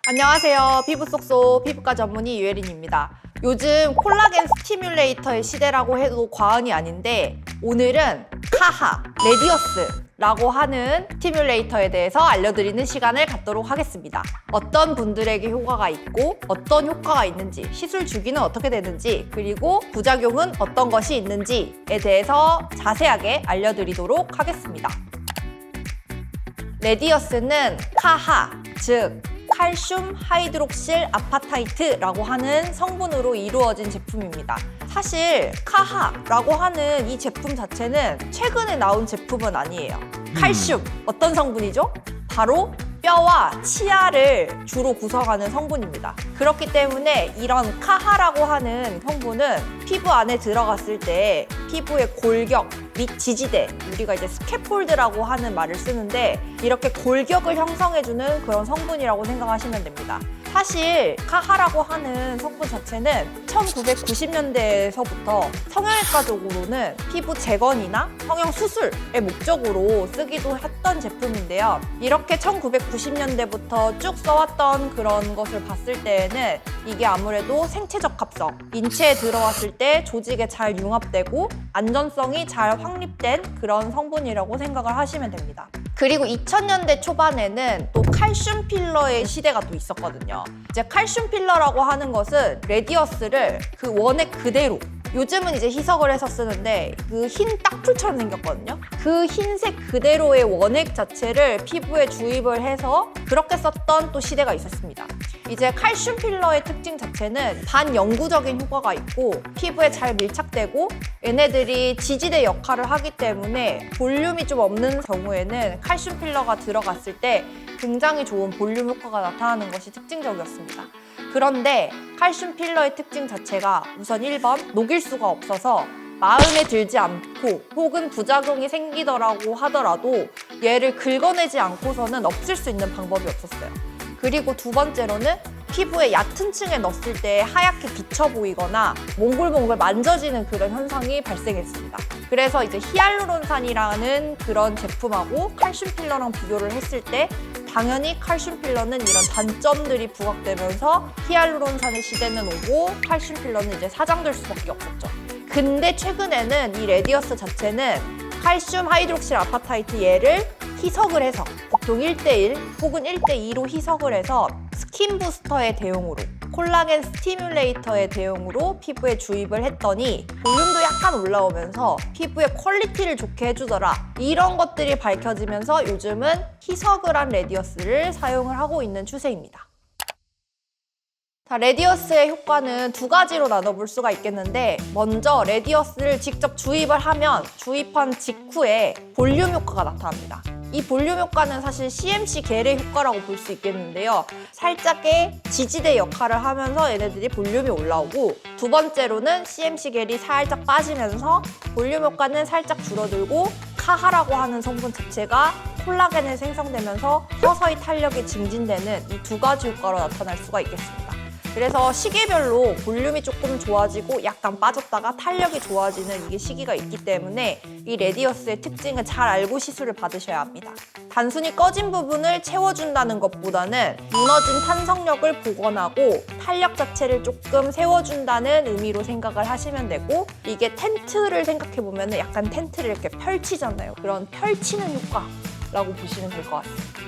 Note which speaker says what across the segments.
Speaker 1: 안녕하세요. 피부 쏙쏙 피부과 전문의 유혜린입니다. 요즘 콜라겐 스티뮬레이터의 시대라고 해도 과언이 아닌데 오늘은 카하, 레디어스라고 하는 스티뮬레이터에 대해서 알려드리는 시간을 갖도록 하겠습니다. 어떤 분들에게 효과가 있고 어떤 효과가 있는지, 시술 주기는 어떻게 되는지, 그리고 부작용은 어떤 것이 있는지에 대해서 자세하게 알려드리도록 하겠습니다. 레디어스는 카하, 즉 칼슘 하이드록실 아파타이트라고 하는 성분으로 이루어진 제품입니다. 사실 카하라고 하는 이 제품 자체는 최근에 나온 제품은 아니에요. 칼슘, 어떤 성분이죠? 바로 뼈와 치아를 주로 구성하는 성분입니다. 그렇기 때문에 이런 카하라고 하는 성분은 피부 안에 들어갔을 때 피부의 골격 및 지지대, 우리가 이제 스캐폴드라고 하는 말을 쓰는데 이렇게 골격을 형성해주는 그런 성분이라고 생각하시면 됩니다. 사실 카하라고 하는 성분 자체는 1990년대에서부터 성형외과적으로는 피부 재건이나 성형 수술의 목적으로 쓰기도 했던 제품인데요. 이렇게 1990년대부터 쭉 써왔던 그런 것을 봤을 때에는 이게 아무래도 생체적 합성, 인체에 들어왔을 때 조직에 잘 융합되고 안전성이 잘 확립된 그런 성분이라고 생각을 하시면 됩니다. 그리고 2000년대 초반에는 또 칼슘 필러의 시대가 또 있었거든요. 이제 칼슘 필러라고 하는 것은 레디어스를 그 원액 그대로, 요즘은 이제 희석을 해서 쓰는데 그 흰 딱풀처럼 생겼거든요. 그 흰색 그대로의 원액 자체를 피부에 주입을 해서 그렇게 썼던 또 시대가 있었습니다. 이제 칼슘 필러의 특징 자체는 반영구적인 효과가 있고 피부에 잘 밀착되고 얘네들이 지지대 역할을 하기 때문에 볼륨이 좀 없는 경우에는 칼슘 필러가 들어갔을 때 굉장히 좋은 볼륨 효과가 나타나는 것이 특징적이었습니다. 그런데 칼슘 필러의 특징 자체가 우선 1번 녹일 수가 없어서 마음에 들지 않고 혹은 부작용이 생기더라고 하더라도 얘를 긁어내지 않고서는 없앨 수 있는 방법이 없었어요. 그리고 두 번째로는 피부의 얕은 층에 넣었을 때 하얗게 비쳐 보이거나 몽글몽글 만져지는 그런 현상이 발생했습니다. 그래서 이제 히알루론산이라는 그런 제품하고 칼슘 필러랑 비교를 했을 때 당연히 칼슘 필러는 이런 단점들이 부각되면서 히알루론산의 시대는 오고 칼슘 필러는 이제 사장될 수밖에 없었죠. 근데 최근에는 이 레디어스 자체는 칼슘 하이드록실 아파타이트 얘를 희석을 해서 보통 1:1 혹은 1:2로 희석을 해서 스킨 부스터의 대용으로 콜라겐 스티뮬레이터의 대용으로 피부에 주입을 했더니 볼륨도 약간 올라오면서 피부의 퀄리티를 좋게 해주더라. 이런 것들이 밝혀지면서 요즘은 희석을 한 레디어스를 사용을 하고 있는 추세입니다. 자, 레디어스의 효과는 두 가지로 나눠볼 수가 있겠는데 먼저 레디어스를 직접 주입을 하면 주입한 직후에 볼륨 효과가 나타납니다. 이 볼륨 효과는 사실 CMC 겔의 효과라고 볼 수 있겠는데요. 살짝의 지지대 역할을 하면서 얘네들이 볼륨이 올라오고 두 번째로는 CMC 겔이 살짝 빠지면서 볼륨 효과는 살짝 줄어들고 카하라고 하는 성분 자체가 콜라겐을 생성되면서 서서히 탄력이 증진되는 이 두 가지 효과로 나타날 수가 있겠습니다. 그래서 시기별로 볼륨이 조금 좋아지고 약간 빠졌다가 탄력이 좋아지는 이게 시기가 있기 때문에 이 레디어스의 특징을 잘 알고 시술을 받으셔야 합니다. 단순히 꺼진 부분을 채워준다는 것보다는 무너진 탄성력을 복원하고 탄력 자체를 조금 세워준다는 의미로 생각을 하시면 되고 이게 텐트를 생각해보면 약간 텐트를 이렇게 펼치잖아요. 그런 펼치는 효과라고 보시면 될 것 같습니다.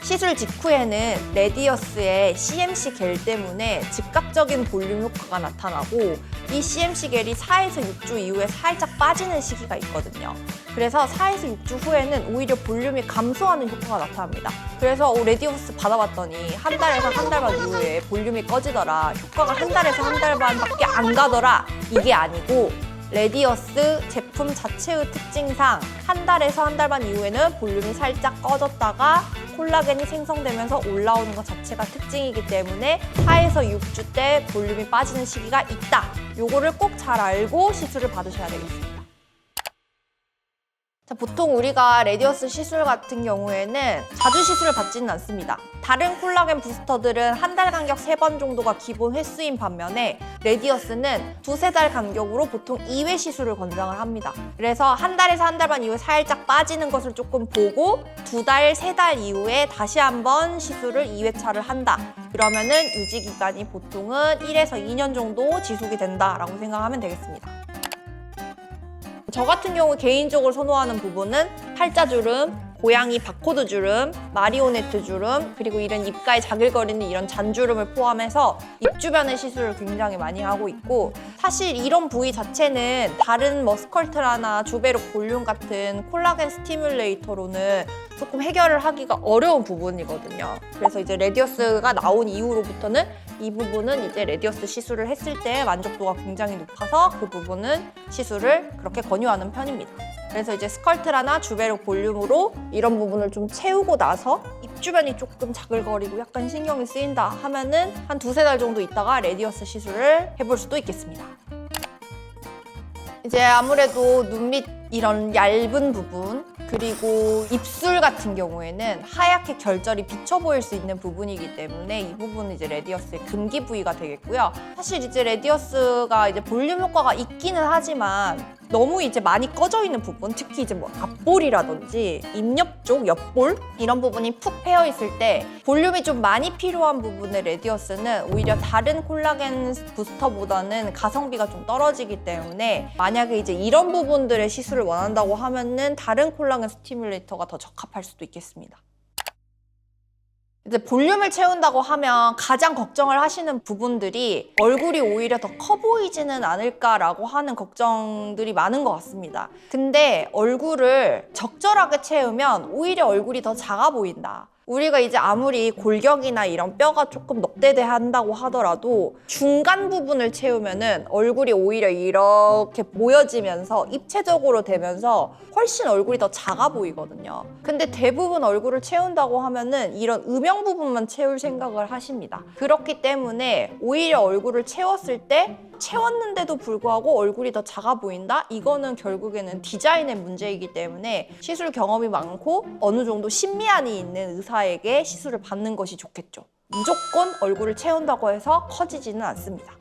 Speaker 1: 시술 직후에는 레디어스의 CMC 겔 때문에 즉각적인 볼륨 효과가 나타나고 이 CMC 겔이 4에서 6주 이후에 살짝 빠지는 시기가 있거든요. 그래서 4에서 6주 후에는 오히려 볼륨이 감소하는 효과가 나타납니다. 그래서 레디어스 받아봤더니 한 달에서 한 달 반 이후에 볼륨이 꺼지더라. 효과가 한 달에서 한 달 반밖에 안 가더라. 이게 아니고 레디어스 제품 자체의 특징상 한 달에서 한 달 반 이후에는 볼륨이 살짝 꺼졌다가 콜라겐이 생성되면서 올라오는 것 자체가 특징이기 때문에 4에서 6주 때 볼륨이 빠지는 시기가 있다. 요거를 꼭 잘 알고 시술을 받으셔야 되겠습니다. 자, 보통 우리가 레디어스 시술 같은 경우에는 자주 시술을 받지는 않습니다. 다른 콜라겐 부스터들은 한 달 간격 3번 정도가 기본 횟수인 반면에 레디어스는 2~3달 간격으로 보통 2회 시술을 권장을 합니다. 그래서 한 달에서 한 달 반 이후에 살짝 빠지는 것을 조금 보고 2달, 3달 이후에 다시 한번 시술을 2회차를 한다. 그러면은 유지 기간이 보통은 1에서 2년 정도 지속이 된다라고 생각하면 되겠습니다. 저 같은 경우 개인적으로 선호하는 부분은 팔자주름, 고양이 바코드 주름, 마리오네트 주름, 그리고 이런 입가에 자글거리는 이런 잔주름을 포함해서 입 주변의 시술을 굉장히 많이 하고 있고, 사실 이런 부위 자체는 다른 스컬트라나 주베룩 볼륨 같은 콜라겐 스티뮬레이터로는 조금 해결을 하기가 어려운 부분이거든요. 그래서 이제 레디어스가 나온 이후로부터는 이 부분은 이제 레디어스 시술을 했을 때 만족도가 굉장히 높아서 그 부분은 시술을 그렇게 권유하는 편입니다. 그래서 이제 스컬트라나 주베룩 볼륨으로 이런 부분을 좀 채우고 나서 입 주변이 조금 자글거리고 약간 신경이 쓰인다 하면은 한 2~3달 정도 있다가 레디어스 시술을 해볼 수도 있겠습니다. 이제 아무래도 눈 밑 이런 얇은 부분, 그리고 입술 같은 경우에는 하얗게 결절이 비쳐 보일 수 있는 부분이기 때문에 이 부분은 이제 레디어스의 금기 부위가 되겠고요. 사실 이제 레디어스가 이제 볼륨 효과가 있기는 하지만 너무 이제 많이 꺼져 있는 부분, 특히 이제 앞볼이라든지 입옆 쪽, 옆볼 이런 부분이 푹 패여 있을 때 볼륨이 좀 많이 필요한 부분의 레디어스는 오히려 다른 콜라겐 부스터보다는 가성비가 좀 떨어지기 때문에 만약에 이제 이런 부분들의 시술을 원한다고 하면은 다른 콜라겐 스티뮬레이터가 더 적합할 수도 있겠습니다. 이제 볼륨을 채운다고 하면 가장 걱정을 하시는 부분들이 얼굴이 오히려 더 커 보이지는 않을까라고 하는 걱정들이 많은 것 같습니다. 근데 얼굴을 적절하게 채우면 오히려 얼굴이 더 작아 보인다. 우리가 이제 아무리 골격이나 이런 뼈가 조금 넉대대한다고 하더라도 중간 부분을 채우면은 얼굴이 오히려 이렇게 보여지면서 입체적으로 되면서 훨씬 얼굴이 더 작아 보이거든요. 근데 대부분 얼굴을 채운다고 하면은 이런 음영 부분만 채울 생각을 하십니다. 그렇기 때문에 오히려 얼굴을 채웠을 때 채웠는데도 불구하고 얼굴이 더 작아 보인다? 이거는 결국에는 디자인의 문제이기 때문에 시술 경험이 많고 어느 정도 신미안이 있는 의사에게 시술을 받는 것이 좋겠죠. 무조건 얼굴을 채운다고 해서 커지지는 않습니다.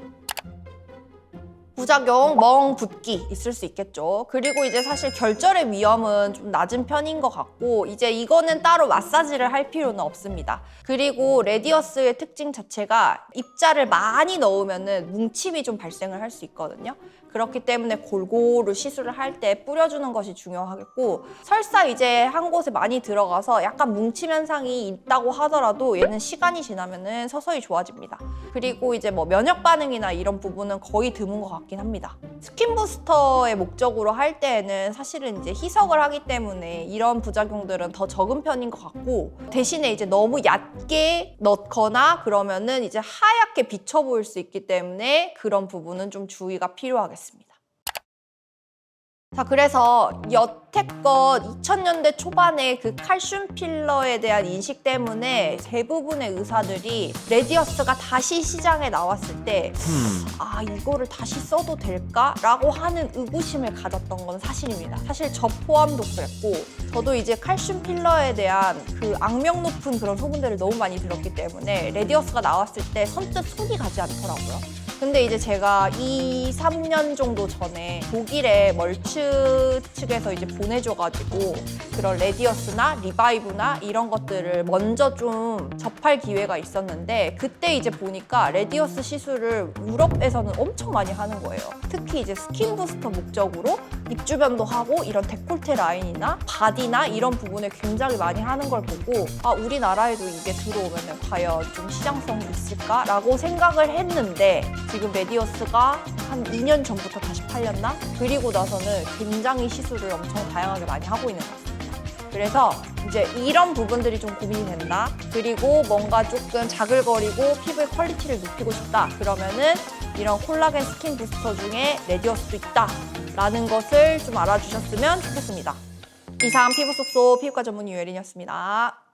Speaker 1: 부작용, 멍 붓기 있을 수 있겠죠. 그리고 이제 사실 결절의 위험은 좀 낮은 편인 것 같고 이제 이거는 따로 마사지를 할 필요는 없습니다. 그리고 레디어스의 특징 자체가 입자를 많이 넣으면은 뭉침이 좀 발생을 할 수 있거든요. 그렇기 때문에 골고루 시술을 할 때 뿌려주는 것이 중요하겠고, 설사 이제 한 곳에 많이 들어가서 약간 뭉침 현상이 있다고 하더라도 얘는 시간이 지나면은 서서히 좋아집니다. 그리고 이제 면역 반응이나 이런 부분은 거의 드문 것 같긴 합니다. 스킨 부스터의 목적으로 할 때에는 사실은 이제 희석을 하기 때문에 이런 부작용들은 더 적은 편인 것 같고, 대신에 이제 너무 얕게 넣거나 그러면은 이제 하얗게 비쳐 보일 수 있기 때문에 그런 부분은 좀 주의가 필요하겠습니다. 자, 그래서 여태껏 2000년대 초반에 그 칼슘 필러에 대한 인식 때문에 대부분의 의사들이 레디어스가 다시 시장에 나왔을 때 이거를 다시 써도 될까? 라고 하는 의구심을 가졌던 건 사실입니다. 사실 저 포함도 그랬고, 저도 이제 칼슘 필러에 대한 그 악명 높은 그런 소문들을 너무 많이 들었기 때문에 레디어스가 나왔을 때 선뜻 손이 가지 않더라고요. 근데 이제 제가 2~3년 정도 전에 독일의 멀츠 측에서 이제 보내줘가지고 그런 레디어스나 리바이브나 이런 것들을 먼저 좀 접할 기회가 있었는데, 그때 이제 보니까 레디어스 시술을 유럽에서는 엄청 많이 하는 거예요. 특히 이제 스킨 부스터 목적으로 입 주변도 하고 이런 데콜테 라인이나 바디나 이런 부분에 굉장히 많이 하는 걸 보고 우리나라에도 이게 들어오면 과연 좀 시장성이 있을까라고 생각을 했는데, 지금 레디어스가 한 2년 전부터 다시 팔렸나? 그리고 나서는 굉장히 시술을 엄청 다양하게 많이 하고 있는 것 같습니다. 그래서 이제 이런 부분들이 좀 고민이 된다. 그리고 뭔가 조금 자글거리고 피부의 퀄리티를 높이고 싶다. 그러면은 이런 콜라겐 스킨 부스터 중에 레디어스도 있다. 라는 것을 좀 알아주셨으면 좋겠습니다. 이상 피부 쏙쏙 피부과 전문의 유혜린이었습니다.